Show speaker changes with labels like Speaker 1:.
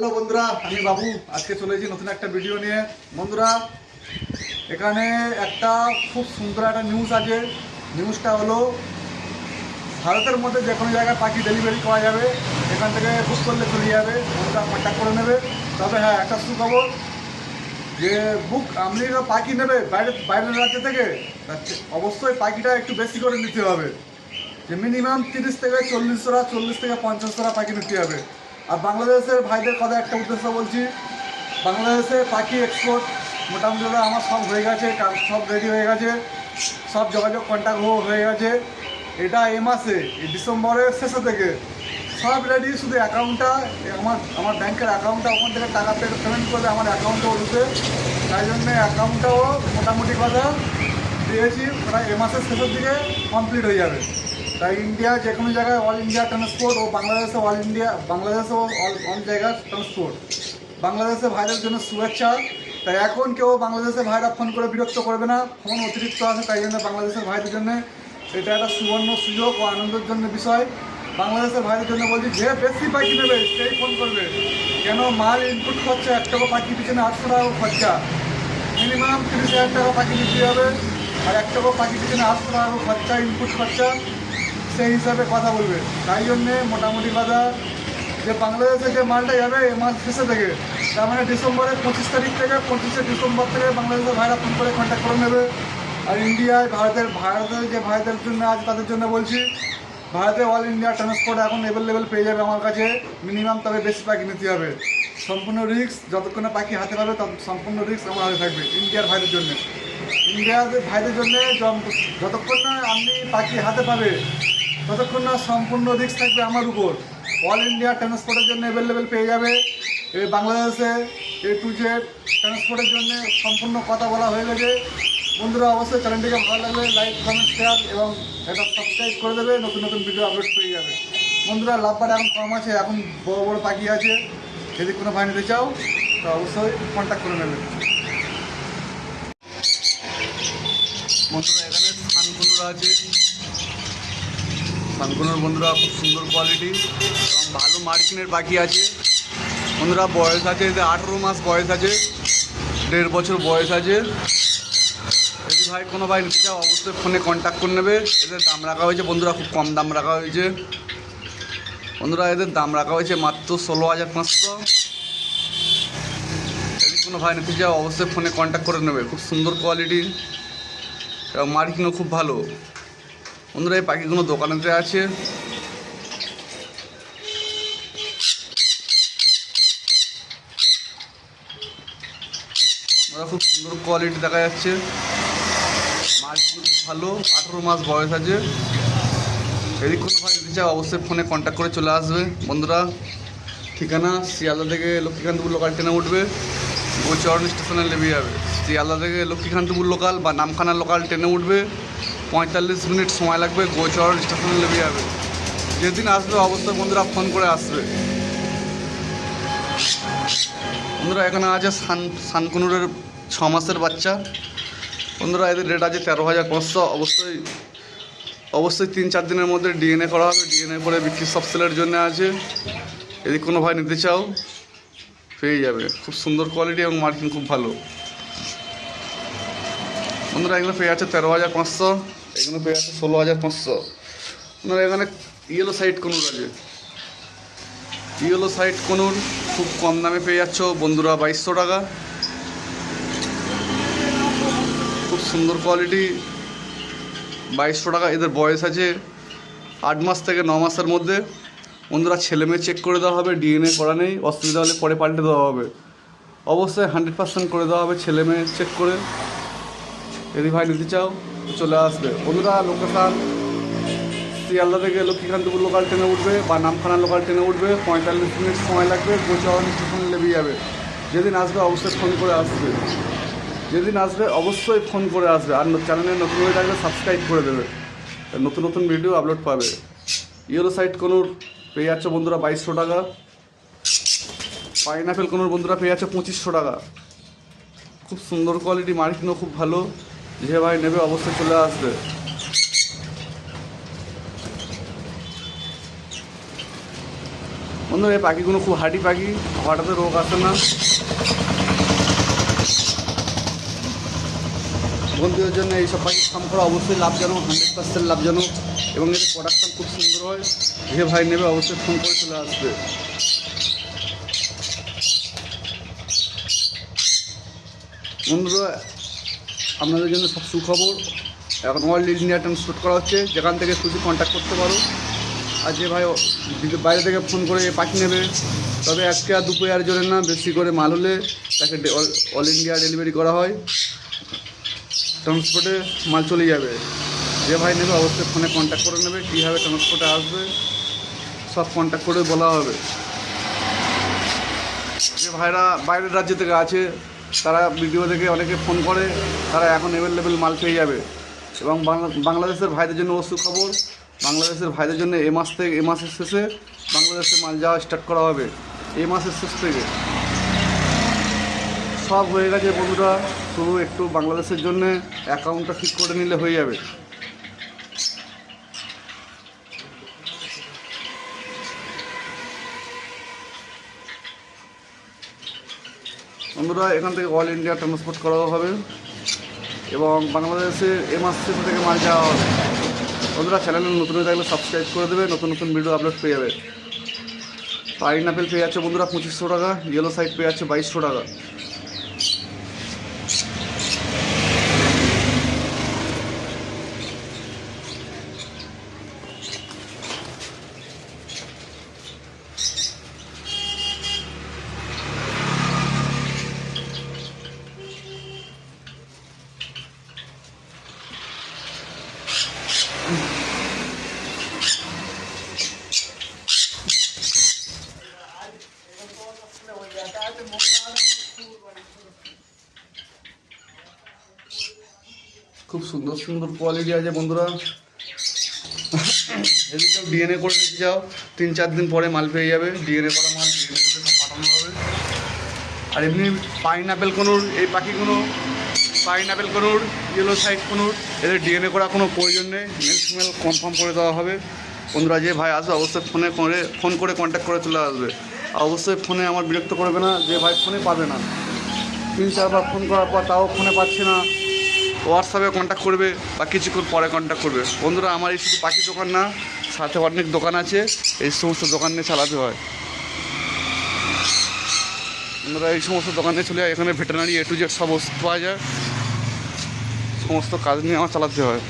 Speaker 1: Hello বন্ধুরা, আমি বাবু। আজকে চলে এসেছি নতুন একটা ভিডিও নিয়ে। বন্ধুরা, এখানে একটা খুব সুন্দর একটা নিউজ আছে। নিউজটা হলো ভারতের মধ্যে যে কোনো জায়গায় পাখি ডেলিভারি করা যাবে। এখান থেকে বুক করলে চলে যাবে, বন্ধুরা কন্ট্যাক্ট করে নেবে। তবে হ্যাঁ, একটা সুখবর যে আপনি পাখি নেবে বাইরের রাজ্য থেকে, অবশ্যই পাখিটা একটু বেশি করে নিতে হবে। যে মিনিমাম 30 থেকে 40 থেকে 50 পাখি নিতে হবে। আর বাংলাদেশের ভাইদের কথা একটা উদ্দেশ্য বলছি, বাংলাদেশে পাখি এক্সপোর্ট মোটামুটি আমার সব হয়ে গেছে, সব রেডি হয়ে গেছে, সব যোগাযোগ কন্ট্যাক্ট হয়ে গেছে। এটা এ মাসে এই ডিসেম্বরের শেষে থেকে সব রেডি। শুধু অ্যাকাউন্টটা আমার ব্যাংকের অ্যাকাউন্টটা, ওখান থেকে টাকা পেমেন্ট করবে আমার অ্যাকাউন্টেও ঢুকে। তাই জন্যে অ্যাকাউন্টটাও মোটামুটি কথা দিয়েছি, প্রায় এ মাসের শেষের দিকে কমপ্লিট হয়ে যাবে। তাই ইন্ডিয়া যে কোনো জায়গায় অল ইন্ডিয়া ট্রান্সপোর্ট, ও বাংলাদেশে বাংলাদেশেও অল জায়গায় ট্রান্সপোর্ট। বাংলাদেশের ভাইদের জন্য শুভেচ্ছা। তাই এখন কেউ বাংলাদেশের ভাইরা ফোন করে বিরক্ত করবে না, ফোন অতিরিক্ত আছে। তাই জন্য বাংলাদেশের ভাইদের জন্য এটা একটা সুবর্ণ সুযোগ ও আনন্দের জন্য বিষয়। বাংলাদেশের ভাইদের জন্য বলছি, যে বেশি পাখি নেবে সেই ফোন করবে। কেন মাল ইনপুট খরচা, একটা পাখি পিছনে 800 টাকা খরচা, মিনিমাম 30,000 টাকা পাখি বিক্রি হবে। আর একটা পাখি পিছনে 800 টাকা খরচা, ইনপুট খরচা, সেই হিসাবে কথা বলবে। তাই জন্যে মোটামুটি কথা যে বাংলাদেশে যে মালটা যাবে এই মাস শেষে থেকে, তার মানে ডিসেম্বরের 25 তারিখ থেকে 25শে ডিসেম্বর থেকে বাংলাদেশের ভাইরা ফোন করে কন্ট্যাক্ট করে নেবে। আর ইন্ডিয়ায় ভারতের যে ভাইদের জন্য আছে তাদের জন্য বলছি, ভারতে অল ইন্ডিয়া ট্রান্সপোর্ট এখন অ্যাভেলেবেল পেয়ে যাবে আমার কাছে। মিনিমাম তবে বেশি পাখি নিতে হবে। সম্পূর্ণ রিস্ক, যতক্ষণ না পাখি হাতে পাবে তত সম্পূর্ণ রিস্ক আমার হাতে থাকবে। ইন্ডিয়ার ভাইদের জন্য, ইন্ডিয়ার ভাইদের জন্য যতক্ষণ না আপনি পাখি হাতে পাবে ততক্ষণ না সম্পূর্ণ রিস্ক থাকবে আমার উপর। অল ইন্ডিয়া ট্রান্সপোর্টের জন্য অ্যাভেলেবেল পেয়ে যাবে। এই বাংলাদেশে A to Z ট্রান্সপোর্টের জন্য সম্পূর্ণ কথা বলা হয়ে গেছে। বন্ধুরা, অবশ্যই চ্যানেলটিকে ভালো লাগলে লাইক, কমেন্ট, শেয়ার এবং এটা সাবস্ক্রাইব করে দেবে, নতুন নতুন ভিডিও আপলোড পেয়ে যাবে। বন্ধুরা, লাভবার এখন কম আছে, এখন বড় বড় পাখি আছে। যদি কোনো ভাই নিতে চাও তো অবশ্যই কন্ট্যাক্ট করে নেবে। বন্ধুরা, এখানে সানকুনুর আছে। সানকুনুর বন্ধুরা খুব সুন্দর কোয়ালিটি এবং ভালো মার্কিনের পাখি আছে। বন্ধুরা, বয়স আছে এদের 18 মাস বয়স আছে, 1.5 বছর বয়স আছে। যদি কোনো ভাই নিতে চাও অবশ্যই ফোনে কন্ট্যাক্ট করে নেবে। এদের দাম রাখা হয়েছে বন্ধুরা, খুব কম দাম রাখা হয়েছে। বন্ধুরা, এদের দাম রাখা হয়েছে মাত্র 16,500। যদি কোনো ভাই নিতে চাও অবশ্যই ফোনে কন্ট্যাক্ট করে নেবে। খুব সুন্দর কোয়ালিটি এবং মার্কিংও খুব ভালো। বন্ধুরা, এই পাখিগুলো দোকানেতে আছে। খুব সুন্দর কোয়ালিটি দেখা যাচ্ছে, মার্কিং খুব ভালো, 18 মাস বয়স আছে। যদি কোনো ভাই নিতে চাও অবশ্যই ফোনে কন্ট্যাক্ট করে চলে আসবে। বন্ধুরা, ঠিকানা শিয়ালদা থেকে লক্ষ্মীকান্তপুর লোকাল ট্রেনে উঠবে, গোচরণ স্টেশনে নেমে যাবে। শিয়ালদা থেকে লক্ষ্মীকান্তপুর লোকাল বা নামখানা লোকাল ট্রেনে উঠবে, 45 মিনিট সময় লাগবে, গোচরণ স্টেশনে নেমে যাবে। যেদিন আসবে অবশ্যই বন্ধুরা ফোন করে আসবে। বন্ধুরা, এখানে আছে সানকুনুরের 6 মাসের বাচ্চা। বন্ধুরা, এদের রেট আছে 13,500। অবশ্যই 3-4 দিনের মধ্যে ডিএনএ করা হবে। ডিএনএ করে বিক্রি সব সেলের জন্য আছে। যদি কোনো ভাই নিতে চাও পেয়ে যাবে। খুব সুন্দর কোয়ালিটি এবং মার্কিং খুব ভালো। বন্ধুরা, এগুলো পেয়ে যাচ্ছে 13,500, এগুলো পেয়ে যাচ্ছে 16,500। বন্ধুরা, এখানে ইয়েলো সাইড কনুর আছে। ইয়েলো সাইড কনুর খুব কম দামে পেয়ে যাচ্ছ বন্ধুরা, 2200 টাকা। খুব সুন্দর কোয়ালিটি, 2200 টাকা। এদের বয়স আছে 8 মাস থেকে 9 মাসের মধ্যে। বন্ধুরা, ছেলে মেয়ে চেক করে দেওয়া হবে, ডিএনএ করা নেই, অসুবিধা হলে পরে পাল্টে দেওয়া হবে। অবশ্যই 100% করে দেওয়া হবে ছেলে মেয়ে চেক করে। যদি ভাই নিতে চাও চলে আসবে। বন্ধুরা, লোকেশান শিয়ালদা থেকে লক্ষ্মীকান্তপুর লোকাল ট্রেনে উঠবে বা নামখানা লোকাল ট্রেনে উঠবে, 45 মিনিট সময় লাগবে, গোচরণ স্টেশনে নেমে যাবে। যেদিন আসবে অবশ্যই ফোন করে আসবে। যেদিন আসবে অবশ্যই ফোন করে আসবে। আর চ্যানেলে নতুন হয়ে থাকলে সাবস্ক্রাইব করে দেবে, নতুন নতুন ভিডিও আপলোড পাবে। ইয়েলো সাইড কনুর পেয়ে যাচ্ছে বন্ধুরা 2200 টাকা। পাইনাপেল কনুর বন্ধুরা পেয়ে যাচ্ছে 2500 টাকা। খুব সুন্দর কোয়ালিটি, মার্কিংও খুব ভালো। যে ভাই নেবে অবশ্যই চলে আসবে। বন্ধুরা এই পাখিগুলো খুব হাঁটি পাখি, হঠাৎ রোগ আসে না। বন্ধুদের জন্য এইসব পাখি ফার্ম করা অবশ্যই লাভজনক, 100% লাভজনক, এবং এদের প্রোডাকশান খুব সুন্দর হয়। যে ভাই নেবে অবশ্যই ফোন করে চলে আসবে। বন্ধুরা আপনাদের জন্য সব সুখবর, এখন অল ইন্ডিয়া ট্রান্সপোর্ট করা হচ্ছে, যেখান থেকে খুশি কন্ট্যাক্ট করতে পারো। আর যে ভাই বাইরে থেকে ফোন করে পাখি নেবে, তবে আজকে আর দুপুরে আর জন্য না, বেশি করে মাল হলে তাকে অল ইন্ডিয়া ডেলিভারি করা হয়, ট্রান্সপোর্টে মাল চলে যাবে। যে ভাই নেবে অবশ্যই ফোনে কন্ট্যাক্ট করে নেবে, কীভাবে ট্রান্সপোর্টে আসবে সব কন্ট্যাক্ট করে বলা হবে। যে ভাইরা বাইরের রাজ্য থেকে আছে, তারা ভিডিও দেখে অনেকে ফোন করে, তারা এখন অ্যাভেলেবেল মাল পেয়ে যাবে। এবং বাংলাদেশের ভাইদের জন্য সুখবর, বাংলাদেশের ভাইদের জন্য এ মাসের শেষে বাংলাদেশে মাল যাওয়া স্টার্ট করা হবে। এই মাসের শেষ থেকে সব হয়ে গেছে বন্ধুরা, শুধু একটু বাংলাদেশের জন্য অ্যাকাউন্টটা ঠিক করে নিলে হয়ে যাবে। বন্ধুরা এখান থেকে অল ইন্ডিয়া ট্রান্সপোর্ট করা হবে এবং বাংলাদেশে এ মাস শেষ থেকে মাল যাওয়া হবে। বন্ধুরা চ্যানেলে নতুন হয়ে থাকলে সাবস্ক্রাইব করে দেবে, নতুন নতুন ভিডিও আপলোড পেয়ে যাবে। পাইনঅ্যাপেল পেয়ে যাচ্ছে বন্ধুরা 2500 টাকা, ইয়েলো সাইড পেয়ে যাচ্ছে 2200 টাকা। খুব সুন্দর সুন্দর কোয়ালিটি আছে বন্ধুরা। যদি কেউ ডিএনএ করে নিতে চাও 3-4 দিন পরে মাল পেয়ে যাবে, ডিএনএ করা মাল ডিএনএ পাঠানো হবে। আর এমনি পাইনঅ্যাপেল কোনুর, এই পাখিগুলো পাইনঅ্যাপেল কোনুর, ইয়েলো সাইড কোনুর, এদের ডিএনএ করা কোনো প্রয়োজন নেই, মেল ফিমেল কনফার্ম করে দেওয়া হবে। বন্ধুরা যে ভাই আসবে অবশ্যই ফোন করে কন্ট্যাক্ট করে চলে আসবে। অবশ্যই ফোনে আমার বিরক্ত করবে না, যে ভাই ফোনে পাবে না, 3-4 বার ফোন করার পর তাও ফোনে পাচ্ছে না, হোয়াটসঅ্যাপে কন্ট্যাক্ট করবে বা কিছুক্ষণ পরে কন্ট্যাক্ট করবে। বন্ধুরা আমার এই শুধু পাখি দোকান না, সাথে অনেক দোকান আছে, এই সমস্ত দোকান নিয়ে চালাতে হয়। বন্ধুরা এই সমস্ত দোকানে চলে যায়, এখানে ভেটেরিনারি A to Z সব ওষুধ পাওয়া যায়, সমস্ত কাজ নিয়ে আমার চালাতে হয়।